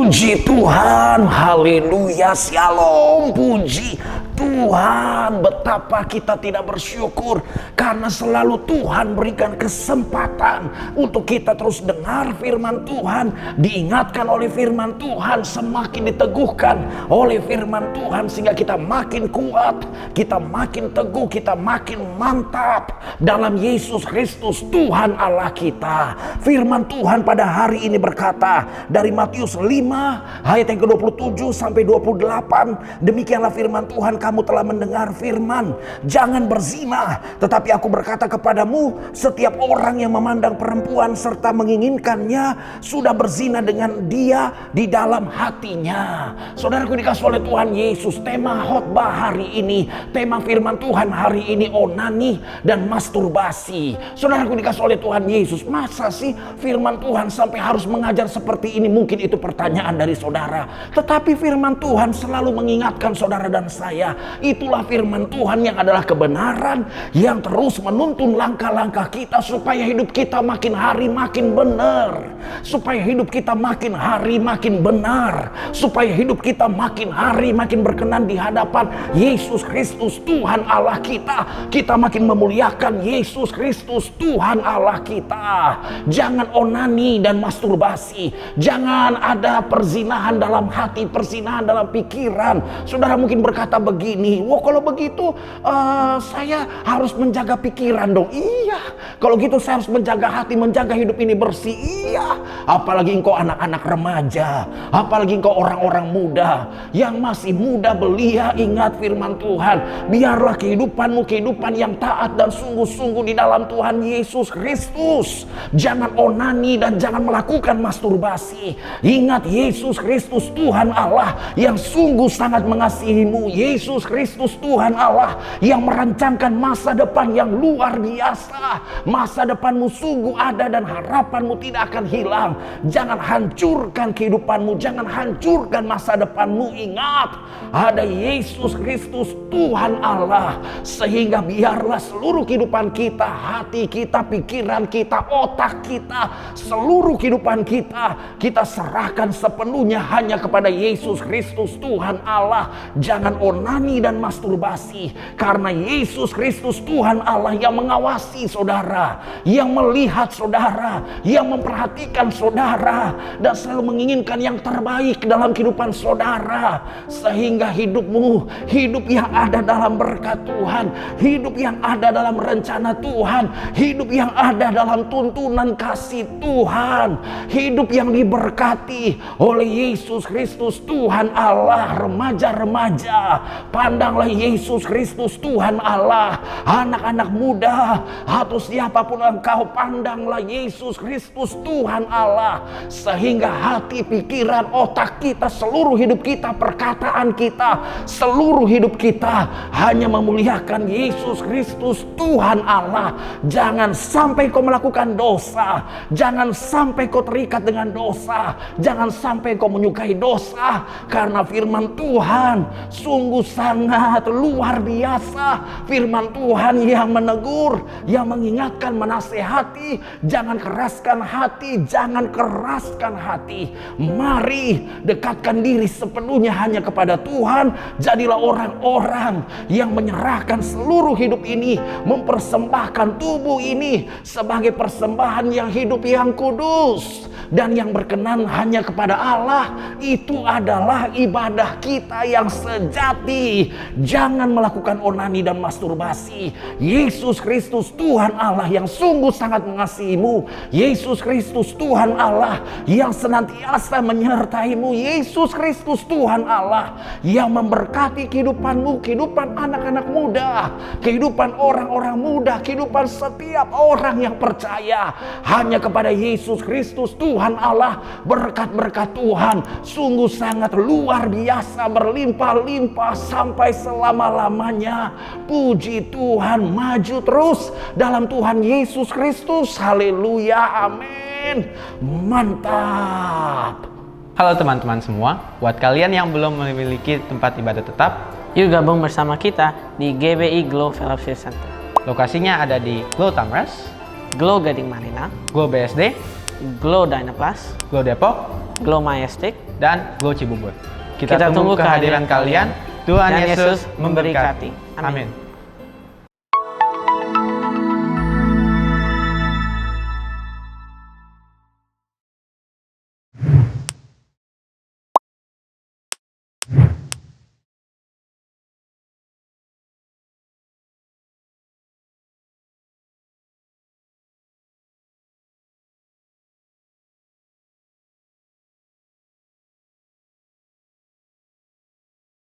Puji Tuhan, haleluya, shalom, puji Tuhan. Betapa kita tidak bersyukur karena selalu Tuhan berikan kesempatan untuk kita terus dengar firman Tuhan, diingatkan oleh firman Tuhan, semakin diteguhkan oleh firman Tuhan, sehingga kita makin kuat, kita makin teguh, kita makin mantap dalam Yesus Kristus Tuhan Allah kita. Firman Tuhan pada hari ini berkata dari Matius 5 ayat yang ke-27 sampai 28, demikianlah firman Tuhan, kamu telah mendengar firman, jangan berzina, tetapi aku berkata kepadamu, setiap orang yang memandang perempuan serta menginginkannya sudah berzina dengan dia di dalam hatinya. Saudaraku dikasih oleh Tuhan Yesus, tema khotbah hari ini, tema firman Tuhan hari ini, onani dan masturbasi. Saudaraku dikasih oleh Tuhan Yesus, masa sih firman Tuhan sampai harus mengajar seperti ini? Mungkin itu pertanyaan dari saudara. Tetapi firman Tuhan selalu mengingatkan saudara dan saya, itulah firman Tuhan yang adalah kebenaran, yang terus menuntun langkah-langkah kita supaya hidup kita makin hari makin benar, supaya hidup kita makin hari makin benar, supaya hidup kita makin hari makin berkenan di hadapan Yesus Kristus Tuhan Allah kita. Kita makin memuliakan Yesus Kristus Tuhan Allah kita. Jangan onani dan masturbasi, jangan ada perzinahan dalam hati, perzinahan dalam pikiran. Saudara mungkin berkata begini, wah kalau begitu saya harus menjaga pikiran dong. Iya, kalau gitu saya harus menjaga hati, menjaga hidup ini bersih. Iya, apalagi engkau anak-anak remaja, apalagi engkau orang-orang muda yang masih muda belia. Ingat firman Tuhan, biarlah kehidupanmu kehidupan yang taat dan sungguh-sungguh di dalam Tuhan Yesus Kristus. Jangan onani dan jangan melakukan masturbasi. Ingat Yesus Kristus Tuhan Allah yang sungguh sangat mengasihimu. Yesus Kristus Tuhan Allah yang merancangkan masa depan yang luar biasa. Masa depanmu sungguh ada dan harapanmu tidak akan hilang. Jangan hancurkan kehidupanmu, jangan hancurkan masa depanmu. Ingat, ada Yesus Kristus Tuhan Allah, sehingga biarlah seluruh kehidupan kita, hati kita, pikiran kita, otak kita, seluruh kehidupan kita serahkan sepenuhnya hanya kepada Yesus Kristus Tuhan Allah. Jangan onani dan masturbasi, karena Yesus Kristus Tuhan Allah yang mengawasi saudara, yang melihat saudara, yang memperhatikan saudara, dan selalu menginginkan yang terbaik dalam kehidupan saudara, sehingga hidupmu hidup yang ada dalam berkat Tuhan, hidup yang ada dalam rencana Tuhan, hidup yang ada dalam tuntunan kasih Tuhan, hidup yang diberkati oleh Yesus Kristus Tuhan Allah. Remaja-remaja, pandanglah Yesus Kristus Tuhan Allah. Anak-anak muda atau siapapun engkau, pandanglah Yesus Kristus Tuhan Allah, sehingga hati, pikiran, otak kita, seluruh hidup kita, perkataan kita, seluruh hidup kita hanya memuliakan Yesus Kristus Tuhan Allah. Jangan sampai kau melakukan dosa, jangan sampai kau terikat dengan dosa, jangan sampai kau menyukai dosa, karena firman Tuhan sungguh sangat luar biasa. Firman Tuhan yang menegur, yang mengingatkan, menasehati. Jangan keraskan hati, jangan keraskan hati. Mari dekatkan diri sepenuhnya hanya kepada Tuhan. Jadilah orang-orang yang menyerahkan seluruh hidup ini, mempersembahkan tubuh ini sebagai persembahan yang hidup, yang kudus, dan yang berkenan hanya kepada Allah. Itu adalah ibadah kita yang sejati. Jangan melakukan onani dan masturbasi. Yesus Kristus Tuhan Allah yang sungguh sangat mengasihimu, Yesus Kristus Tuhan Allah yang senantiasa menyertaimu, Yesus Kristus Tuhan Allah yang memberkati kehidupanmu, kehidupan anak-anak muda, kehidupan orang-orang muda, kehidupan setiap orang yang percaya hanya kepada Yesus Kristus Tuhan Allah. Berkat-berkat Tuhan sungguh sangat luar biasa, berlimpah-limpah sampai selama-lamanya. Puji Tuhan, maju terus dalam Tuhan Yesus Kristus. Haleluya, amin. Mantap. Halo teman-teman semua, buat kalian yang belum memiliki tempat ibadah tetap, yuk gabung bersama kita di GBI Glow Fellowship Center. lokasinya ada di Glow Tamres, Glow Gading Marina, Glow BSD, Glow Dynaplus, Glow Depok, Glow Majestic, dan Glow Cibubur. Kita tunggu kehadiran kehadiran kalian. Tuhan dan Yesus Yesus memberkati. memberkati. Amin. Amin.